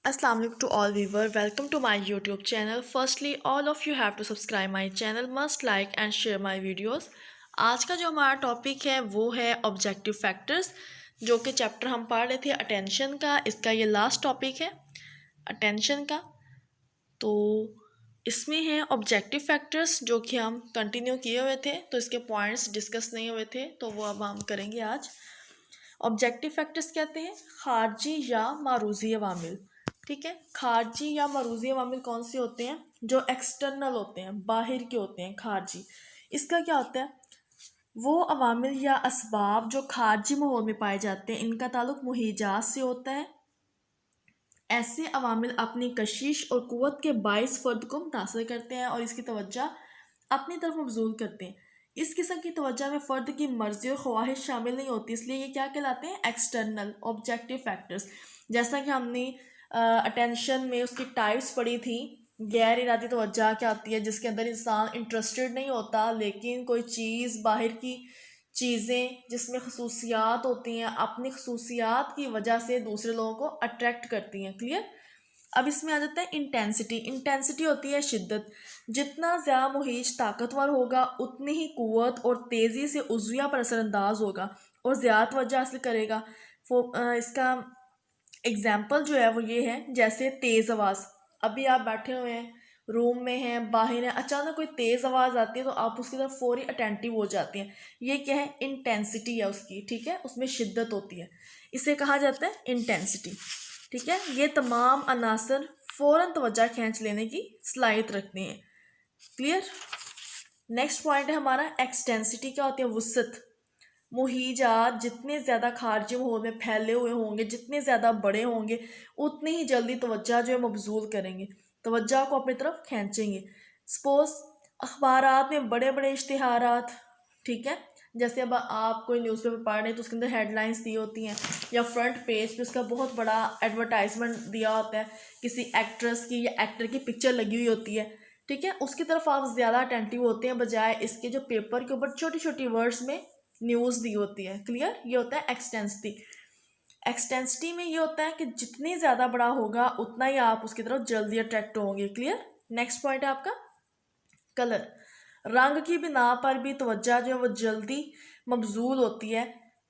Assalamu alaikum to all viewers. Welcome to my YouTube channel. Firstly, all of you have to subscribe my channel, must like and share my videos. आज का जो हमारा topic है वो है objective factors, जो कि chapter हम पढ़ रहे थे अटेंशन का। इसका ये लास्ट टॉपिक है अटेंशन का। तो इसमें है ऑब्जेक्टिव फैक्टर्स जो कि हम कंटिन्यू किए हुए थे, तो इसके पॉइंट्स डिस्कस नहीं हुए थे, तो वो अब हम करेंगे आज। ऑब्जेक्टिव फैक्टर्स कहते हैं खारजी या मारूजी अवामिल। ठीक है, खारजी या मरूजी अवामिल कौन से होते हैं? जो एक्सटर्नल होते हैं, बाहर के होते हैं खारजी। इसका क्या होता है? वो अवामिल या असबाब जो खारजी माहौल में पाए जाते हैं, इनका ताल्लुक मुहीजात से होता है। ऐसे अवामिल अपनी कशिश और कुव्वत के बाइस फ़र्द को मुतासर करते हैं और इसकी तवज्जो अपनी तरफ मबजूल करते हैं। इस किस्म की तवज्जो में फ़र्द की मर्जी और ख्वाहिश शामिल नहीं होती, इसलिए ये क्या कहलाते हैं? External objective factors. जैसा कि हमने अटेंशन में उसकी टाइप्स पढ़ी थी। गैर इरादी तवज्जो क्या होती है? जिसके अंदर इंसान इंटरेस्टेड नहीं होता, लेकिन कोई चीज़, बाहर की चीज़ें जिसमें खसूसियात होती हैं, अपनी खसूसियात की वजह से दूसरे लोगों को अट्रैक्ट करती हैं। क्लियर? अब इसमें आ जाता है इंटेंसिटी। इंटेंसिटी होती है शिद्दत। जितना ज़्यादा मुहीज ताकतवर होगा, उतनी ही कुव्वत और तेज़ी से उज़विया पर असरअंदाज होगा और ज़्यादा तवज्जो हासिल करेगा। इसका एग्जाम्पल जो है वो ये है, जैसे तेज़ आवाज़। अभी आप बैठे हुए हैं, रूम में हैं, बाहर हैं, अचानक कोई तेज़ आवाज़ आती है तो आप उसकी तरफ फौरी अटेंटिव हो जाती हैं। ये क्या है? इंटेंसिटी है उसकी। ठीक है, उसमें शिद्दत होती है, इसे कहा जाता है इंटेंसिटी। ठीक है, ये तमाम अनासर फ़ौरन तवज्जो खींच लेने की सलाहियत रखते हैं। क्लियर? नेक्स्ट पॉइंट है हमारा एक्सटेंसिटी। क्या होती है? वुसत। मुहीजात जितने ज़्यादा खारजी माहौल में फैले हुए होंगे, जितने ज़्यादा बड़े होंगे, उतनी ही जल्दी तवज्जो जो है मबजूल करेंगे, तवज्जो को अपनी तरफ खींचेंगे। सपोज अखबारात में बड़े बड़े इश्तिहारात, ठीक है, जैसे अब आप कोई न्यूज़पेपर पढ़ रहे हैं तो उसके अंदर हेडलाइंस दी होती हैं, या फ्रंट पेज पे उसका बहुत बड़ा एडवर्टाइजमेंट दिया होता है, किसी एक्ट्रेस की या एक्टर की पिक्चर लगी हुई होती है। ठीक है, उसकी तरफ आप ज़्यादा अटेंटिव होते हैं, बजाय इसके जो पेपर के ऊपर छोटी छोटी वर्ड्स में न्यूज़ दी होती है। क्लियर? ये होता है एक्सटेंसिटी। एक्सटेंसिटी में ये होता है कि जितनी ज़्यादा बड़ा होगा उतना ही आप उसकी तरफ जल्दी अट्रैक्ट होंगे। क्लियर? नेक्स्ट पॉइंट है आपका कलर। रंग की बिना पर भी तवज्जो जो है वो जल्दी मबजूल होती है।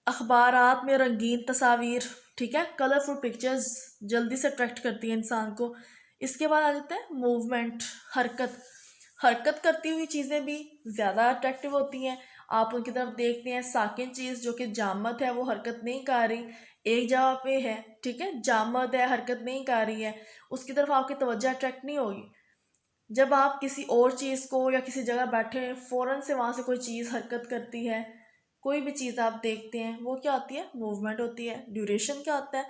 अखबारात में रंगीन तस्वीर, ठीक है, कलरफुल पिक्चर्स जल्दी से अट्रैक्ट करती है इंसान को। इसके बाद आ जाता है मूवमेंट, हरकत। हरकत करती हुई चीज़ें भी ज़्यादा अट्रैक्टिव होती हैं। आप उनकी तरफ देखते हैं, साकिन चीज़ जो कि जामद है वो हरकत नहीं कर रही, एक जगह पे है, ठीक है, जामद है, हरकत नहीं कर रही है, उसकी तरफ आपकी तवज्जो अट्रैक्ट नहीं होगी। जब आप किसी और चीज़ को या किसी जगह बैठे हैं, फ़ौरन से वहाँ से कोई चीज़ हरकत करती है, कोई भी चीज़ आप देखते हैं, वो क्या होती है? मूवमेंट होती है। ड्यूरेशन क्या होता है?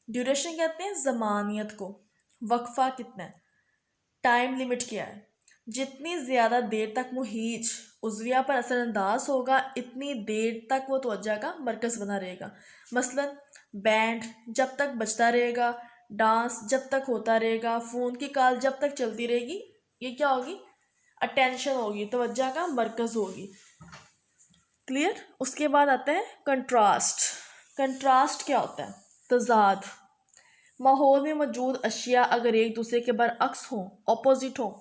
ड्यूरेशन कहते हैं ज़मानियत को। वक्फा कितना है? टाइम लिमिट क्या है? जितनी ज़्यादा देर तक मुहीज उज़विया पर असरअंदाज होगा, इतनी देर तक वो तवज्जो का मरकज़ बना रहेगा। मसलन बैंड जब तक बजता रहेगा, डांस जब तक होता रहेगा, फ़ोन की कॉल जब तक चलती रहेगी, ये क्या होगी? अटेंशन होगी, तवज्जो का मरकज़ होगी। क्लियर? उसके बाद आता है कंट्रास्ट। कंट्रास्ट क्या होता है? तजाद। माहौल में मौजूद अशिया अगर एक दूसरे के बरअक्स हों, ऑपोजिट हों,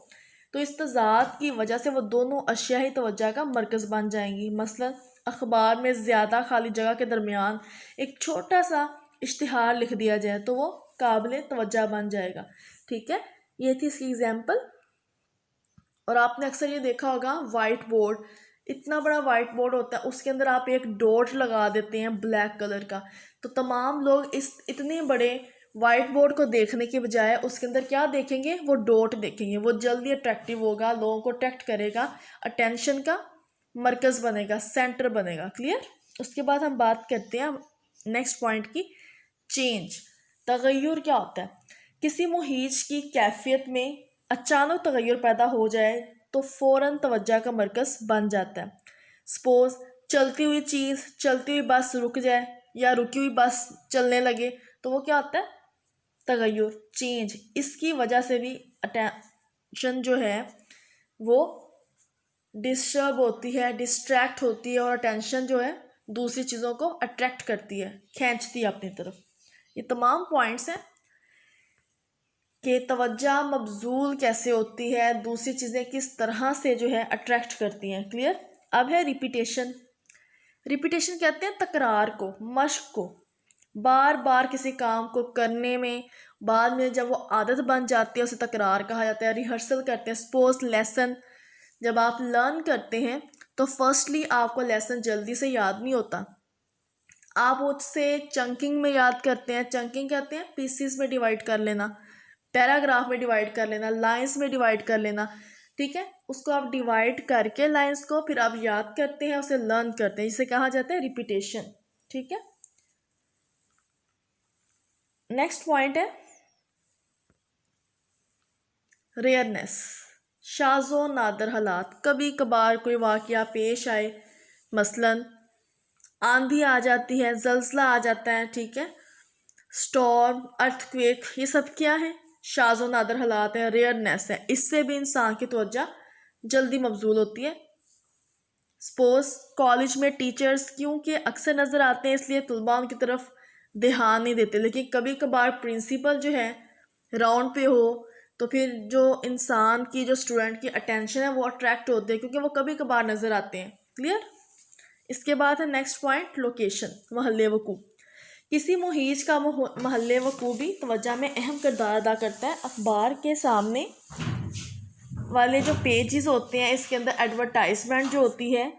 तो इस तजाद की वजह से वो दोनों अशिया ही तवज्जो का मरकज़ बन जाएंगी। मसलन अखबार में ज़्यादा खाली जगह के दरमियान एक छोटा सा इश्तिहार लिख दिया जाए तो वो काबिल तवज्जो बन जाएगा। ठीक है, ये थी इसकी एग्जाम्पल। और आपने अक्सर ये देखा होगा, वाइट बोर्ड, इतना बड़ा वाइट बोर्ड होता है, उसके अंदर आप एक डॉट लगा देते हैं ब्लैक कलर का, तो तमाम लोग इस इतने बड़े वाइट बोर्ड को देखने के बजाय उसके अंदर क्या देखेंगे? वो डॉट देखेंगे। वो जल्दी अट्रैक्टिव होगा, लोगों को अट्रैक्ट करेगा, अटेंशन का मरकज़ बनेगा, सेंटर बनेगा। क्लियर? उसके बाद हम बात करते हैं नेक्स्ट पॉइंट की, चेंज। तगय्युर क्या होता है? किसी मुहीज की कैफियत में अचानक तगय्युर पैदा हो जाए तो फ़ौरन तवज्जो का मरकज़ बन जाता है। सपोज चलती हुई चीज़, चलती हुई बस रुक जाए या रुकी हुई बस चलने लगे, तो वो क्या होता है? तगय्युर, चेंज। इसकी वजह से भी अटेंशन जो है वो डिस्टर्ब होती है, डिस्ट्रैक्ट होती है, और अटेंशन जो है दूसरी चीज़ों को अट्रैक्ट करती है, खींचती है अपनी तरफ। ये तमाम पॉइंट्स हैं। कि तवज्जो मबजूल कैसे होती है, दूसरी चीज़ें किस तरह से जो है अट्रैक्ट करती हैं। क्लियर। अब है रिपीटेशन। रिपीटेशन कहते हैं तकरार को, मश्क को, बार बार किसी काम को करने में बाद में जब वो आदत बन जाती है उसे तकरार कहा जाता है, रिहर्सल करते हैं। सपोज लेसन जब आप लर्न करते हैं तो फर्स्टली आपको लेसन जल्दी से याद नहीं होता, आप उससे चंकिंग में याद करते हैं। चंकिंग कहते हैं पीसीस में डिवाइड कर लेना, पैराग्राफ में डिवाइड कर लेना, लाइंस में डिवाइड कर लेना। ठीक है, उसको आप डिवाइड करके लाइंस को फिर आप याद करते हैं, उसे लर्न करते हैं, जिसे कहा जाता है रिपीटेशन। ठीक है। नेक्स्ट पॉइंट है रेयरनेस, शाज़ो नादर हालात। कभी कभार कोई वाकया पेश आए, मसलन आंधी आ जाती है, जलजला आ जाता है। ठीक है, स्टॉर्म, अर्थक्वेक, ये सब क्या है, शाज़ो नादर हालात है, रेयरनेस है। इससे भी इंसान की तवज्जो जल्दी मबजूल होती है। सपोज कॉलेज में टीचर्स क्योंकि अक्सर नज़र आते हैं इसलिए तलबा उनकी तरफ ध्यान नहीं देते, लेकिन कभी कभार प्रिंसिपल जो है राउंड पे हो तो फिर जो इंसान की, जो स्टूडेंट की अटेंशन है वो अट्रैक्ट होते हैं क्योंकि वो कभी कभार नज़र आते हैं। क्लियर। इसके बाद है नेक्स्ट पॉइंट लोकेशन, महल वकूफ़। किसी मुहीज का महल वकूफ़ भी तवज्जो में अहम किरदार अदा करता है। अखबार के सामने वाले जो पेजेस होते हैं इसके अंदर एडवर्टाइजमेंट जो होती है,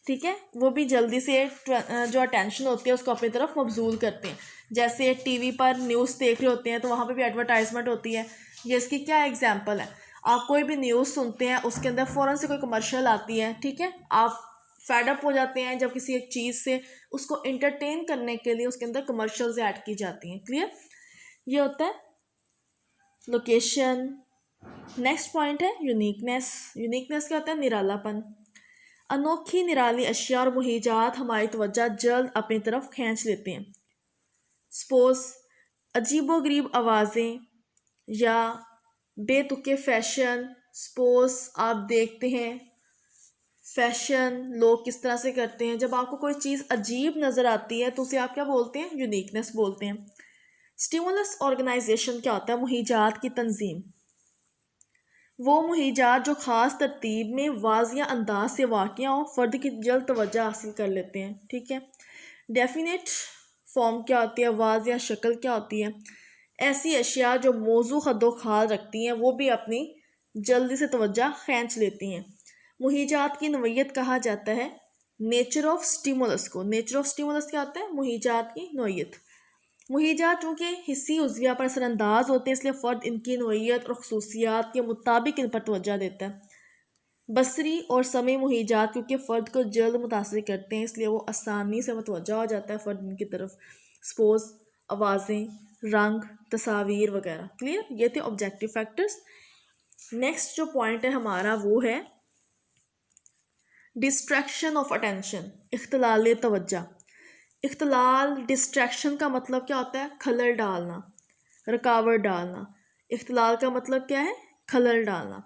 ठीक है, वो भी जल्दी से जो अटेंशन होती है उसको अपनी तरफ मबजूल करते हैं। जैसे टीवी पर न्यूज़ देख रहे होते हैं तो वहाँ पे भी एडवर्टाइजमेंट होती है। ये इसकी क्या एग्जांपल है, आप कोई भी न्यूज़ सुनते हैं उसके अंदर फ़ौरन से कोई कमर्शियल आती है। ठीक है, आप फेडअप हो जाते हैं जब किसी एक चीज़ से, उसको इंटरटेन करने के लिए उसके अंदर कमर्शियल्स ऐड की जाती हैं। क्लियर। ये होता है लोकेशन। नेक्स्ट पॉइंट है यूनिकनेस। यूनिकनेस क्या होता है, निरालापन। अनोखी निराली अशिया और मुहीजात हमारी तवज्जो जल्द अपनी तरफ खींच लेते हैं। सपोज अजीबोगरीब आवाज़ें या बेतुके फैशन। सपोज आप देखते हैं फैशन लोग किस तरह से करते हैं, जब आपको कोई चीज़ अजीब नज़र आती है तो उसे आप क्या बोलते हैं, यूनिकनेस बोलते हैं। स्टिमुलस ऑर्गेनाइजेशन क्या होता है, मुहीजात की तंजीम। वो मुहीजात जो ख़ास तरतीब में वाजिया अंदाज से वाक़या हों, फ़र्द की जल्द तवज्जो हासिल कर लेते हैं। ठीक है। डेफिनेट फॉर्म क्या होती है, वाजिया शक्ल क्या होती है, ऐसी अशिया जो मौजू खदो खाल रखती हैं वो भी अपनी जल्दी से तवज्जो खींच लेती हैं। मुहीजात की नोयत कहा जाता है नेचर ऑफ स्टिमुलस को। नेचर ऑफ स्टिमुलस क्या होता है, मुहीजात की नोयत। मुहीजात चूँकि हिस्सी उज़विया पर असरअंदाज होते हैं इसलिए फ़र्द इनकी नोयत और खसूसियात के मुताबिक इन पर तवज्जो देता है। बसरी और समी मुहीजात क्योंकि फ़र्द को जल्द मुतासर करते हैं इसलिए वो आसानी से मुतवज्जो हो जाता है फ़र्द इनकी तरफ। सपोज आवाज़ें, रंग, तस्वीर वगैरह। क्लियर। ये थे ऑब्जेक्टिव फैक्टर्स। नेक्स्ट जो पॉइंट है हमारा वो है डिस्ट्रैक्शन ऑफ अटेंशन, इख्तिलाल तवज्जो। इख्तिलाल, डिस्ट्रैक्शन का मतलब क्या होता है, खलल डालना, रुकावट डालना। इख्तिलाल का मतलब क्या है, खलल डालना।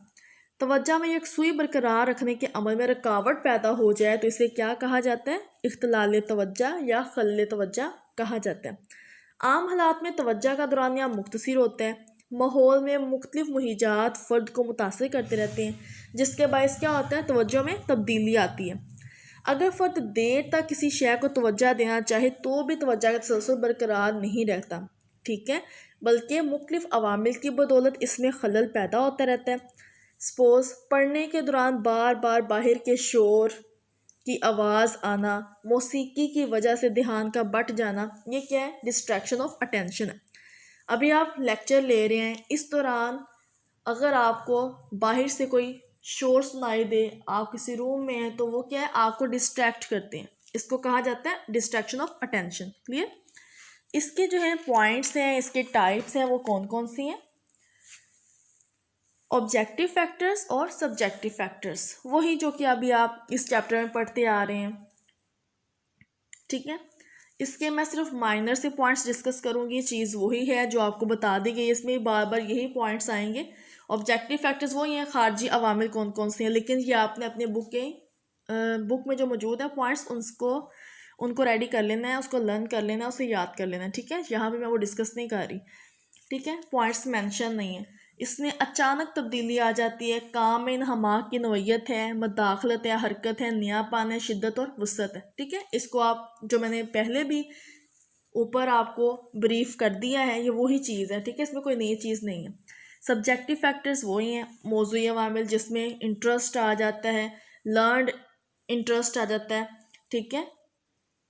तवज्जो में एक सुई बरकरार रखने के अमल में रुकावट पैदा हो जाए तो इसे क्या कहा जाता है, इख्तिलाल तवज्जो या खलल तवज्जो कहा जाता है। आम हालात में तवज्जो का दौरानिया मुख्तसर होता है। माहौल में मुख्तलिफ मुहीजात फ़र्द को मुतासर करते रहते हैं जिसके बायस क्या होता है, तवज्जो में तब्दीली आती है। अगर फ़र्द देर तक किसी शय को तवज्जो देना चाहे तो भी तवज्जो का तसलसल बरकरार नहीं रहता। ठीक है, बल्कि मुख्तलिफ अवामिल की बदौलत इसमें खलल पैदा होता रहता है। सपोज पढ़ने के दौरान बार बार बाहर के शोर की आवाज़ आना, मौसीकी की वजह से ध्यान का बट जाना, ये क्या है, डिस्ट्रैक्शन ऑफ अटेंशन है। अभी आप लेक्चर ले रहे हैं, इस दौरान अगर आपको बाहर से कोई शोर सुनाई दे, आप किसी रूम में हैं तो वो क्या है, आपको डिस्ट्रैक्ट करते हैं, इसको कहा जाता है डिस्ट्रैक्शन ऑफ अटेंशन। क्लियर। इसके जो है पॉइंट्स हैं, इसके टाइप्स हैं, वो कौन कौन सी हैं, ऑब्जेक्टिव फैक्टर्स और सब्जेक्टिव फैक्टर्स, वही जो कि अभी आप इस चैप्टर में पढ़ते आ रहे हैं। ठीक है, इसके मैं सिर्फ माइनर से पॉइंट्स डिस्कस करूँगी, चीज़ वही है जो आपको बता दी गई, इसमें बार बार यही पॉइंट्स आएंगे। ऑब्जेक्टिव फैक्टर्स वही हैं, खारजी अवामिल कौन कौन से हैं, लेकिन ये आपने अपने बुक में जो मौजूद है पॉइंट्स उनको रेडी कर लेना है, उसको लर्न कर लेना है, उसे याद कर लेना है। ठीक है, यहाँ पे मैं वो डिस्कस नहीं कर रही। ठीक है, पॉइंट्स मेंशन नहीं है। इसमें अचानक तब्दीली आ जाती है, काम में इन्हमाक की नोयत है, मदाखलत है, हरकत है, नयापन है, शिद्दत और वसअत है। ठीक है, इसको आप जो मैंने पहले भी ऊपर आपको ब्रीफ कर दिया है, ये वही चीज़ है। ठीक है, इसमें कोई नई चीज़ नहीं है। सब्जेक्टिव फैक्टर्स वही हैं, मौजूई अवामिल जिसमें इंटरेस्ट आ जाता है, लर्नड इंटरेस्ट आ जाता है। ठीक है,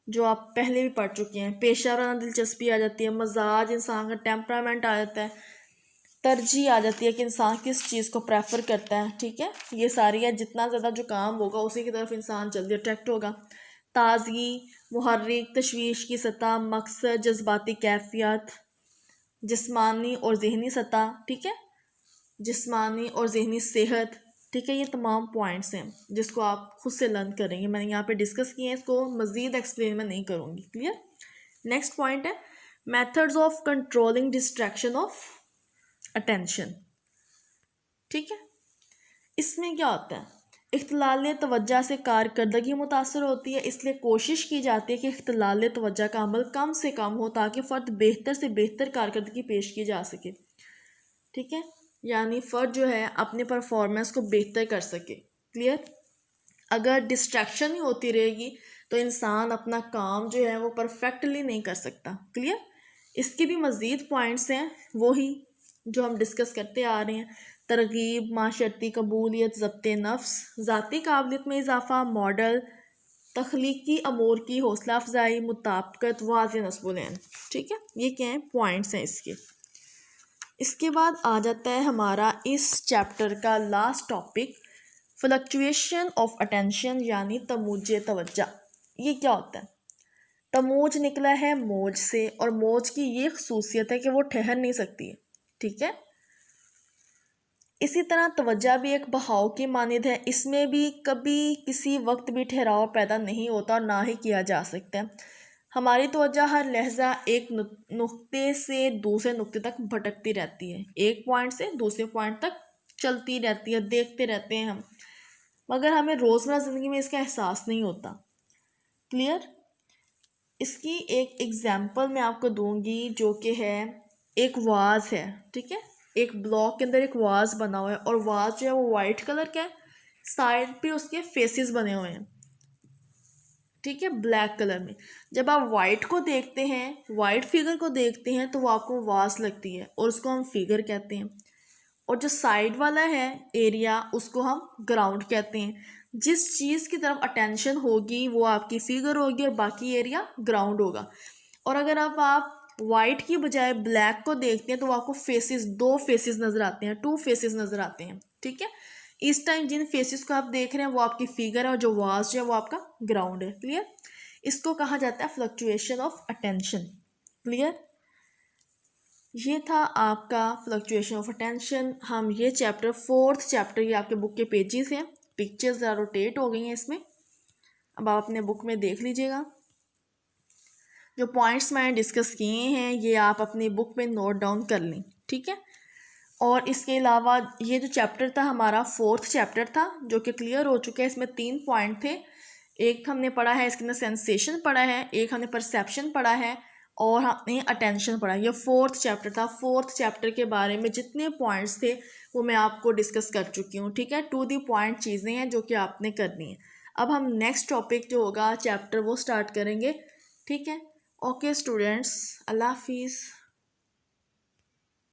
जो आप पहले भी पढ़ चुके हैं। पेशा वराना दिलचस्पी आ जाती है, मजाज इंसान का टेम्परामेंट आ जाता है, तरजीह आ जाती है कि इंसान किस चीज़ को प्रेफर करता है। ठीक है, ये सारी है। जितना ज़्यादा जो काम होगा उसी की तरफ इंसान जल्दी अट्रैक्ट होगा। ताजगी, मुहर्रिक, तशवीश की सतह, मकसद, जज्बाती कैफियत, जिस्मानी और जहनी सतह। ठीक है, जिस्मानी और जहनी सेहत। ठीक है, ये तमाम पॉइंट्स हैं जिसको आप खुद से लर्न करेंगे। मैंने यहाँ पे डिस्कस किए हैं, इसको मज़ीद एक्सप्लेन मैं नहीं करूँगी। क्लियर। नेक्स्ट पॉइंट है methods of controlling distraction of attention. ठीक है, इसमें क्या होता है, इख्तिलाल तवज्जा से कारकर्दगी मुतासर होती है, इसलिए कोशिश की जाती है कि इख्तिलाल तवज्जा का अमल कम से कम हो ताकि फ़र्द बेहतर से बेहतर कारकर्दगी पेश की जा सके। ठीक है, यानी फ़र्द जो है अपने परफॉर्मेंस को बेहतर कर सके। क्लियर। अगर डिस्ट्रैक्शन ही होती रहेगी तो इंसान अपना काम जो है वो परफेक्टली नहीं कर सकता। क्लियर। इसके भी मज़ीद पॉइंट्स हैं वही जो हम डिस्कस करते आ रहे हैं। तरगीब, माशरती कबूलियत, ज़ब्त नफ्स, ज़ाती काबिलियत में इजाफ़ा, मॉडल, तख्लीकी अमूर की हौसला अफजाई, मुताबिकत, वाज़ नस्बुलैन। ठीक है, ये क्या है, पॉइंट्स हैं इसके। इसके बाद आ जाता है हमारा इस चैप्टर का last topic, fluctuation of attention यानी तमूज तवज्जा। ये क्या होता है, तमूज निकला है मौज से, और मौज की ये खसूसियत है कि वो ठहर नहीं सकती है। ठीक है, इसी तरह तवज्जा भी एक बहाव की मानिद है, इसमें भी कभी किसी वक्त भी ठहराव पैदा नहीं होता और ना ही किया जा सकता है। हमारी तवज्जा हर लहजा एक नुक्ते से दूसरे नुक्ते तक भटकती रहती है, एक पॉइंट से दूसरे पॉइंट तक चलती रहती है, देखते रहते हैं हम, मगर हमें रोज़मर्रा ज़िंदगी में इसका एहसास नहीं होता। क्लियर। इसकी एक एग्जांपल मैं आपको दूंगी जो कि है एक वाज है। ठीक है, एक ब्लॉक के अंदर एक वाज बना हुआ है और वाज जो है वो वाइट कलर का है, साइड पे उसके फेसेस बने हुए हैं। ठीक है, ब्लैक कलर में। जब आप वाइट को देखते हैं, वाइट फिगर को देखते हैं तो वो आपको वाज लगती है और उसको हम फिगर कहते हैं, और जो साइड वाला है एरिया उसको हम ग्राउंड कहते हैं। जिस चीज़ की तरफ अटेंशन होगी वो आपकी फिगर होगी और बाकी एरिया ग्राउंड होगा। और अगर अब आप वाइट की बजाय ब्लैक को देखते हैं तो आपको फेसेस, दो फेसेस नज़र आते हैं, टू फेसेस नज़र आते हैं। ठीक है, इस टाइम जिन फेसेस को आप देख रहे हैं वो आपकी फिगर है और जो वाज जो है वो आपका ग्राउंड है। क्लियर। इसको कहा जाता है फ्लक्चुएशन ऑफ अटेंशन। क्लियर। ये था आपका फ्लक्चुएशन ऑफ अटेंशन। हम ये चैप्टर, फोर्थ चैप्टर, ये आपके बुक के पेजेस हैं, पिक्चर्स ज़रा रोटेट हो गई हैं इसमें, अब आप अपने बुक में देख लीजिएगा। जो पॉइंट्स मैंने डिस्कस किए हैं ये आप अपनी बुक में नोट डाउन कर लें। ठीक है, और इसके अलावा ये जो चैप्टर था हमारा फोर्थ चैप्टर था जो कि क्लियर हो चुका है। इसमें 3 पॉइंट थे, एक हमने पढ़ा है इसके अंदर सेंसेशन पढ़ा है, एक हमने परसेप्शन पढ़ा है, और हमने अटेंशन पढ़ा। ये फोर्थ चैप्टर था। फोर्थ चैप्टर के बारे में जितने पॉइंट्स थे वो मैं आपको डिस्कस कर चुकी हूँ। ठीक है, टू दी पॉइंट चीज़ें हैं जो कि आपने करनी है। अब हम नेक्स्ट टॉपिक जो होगा चैप्टर वो स्टार्ट करेंगे। ठीक है, ओके स्टूडेंट्स, अल्लाह हाफिज़।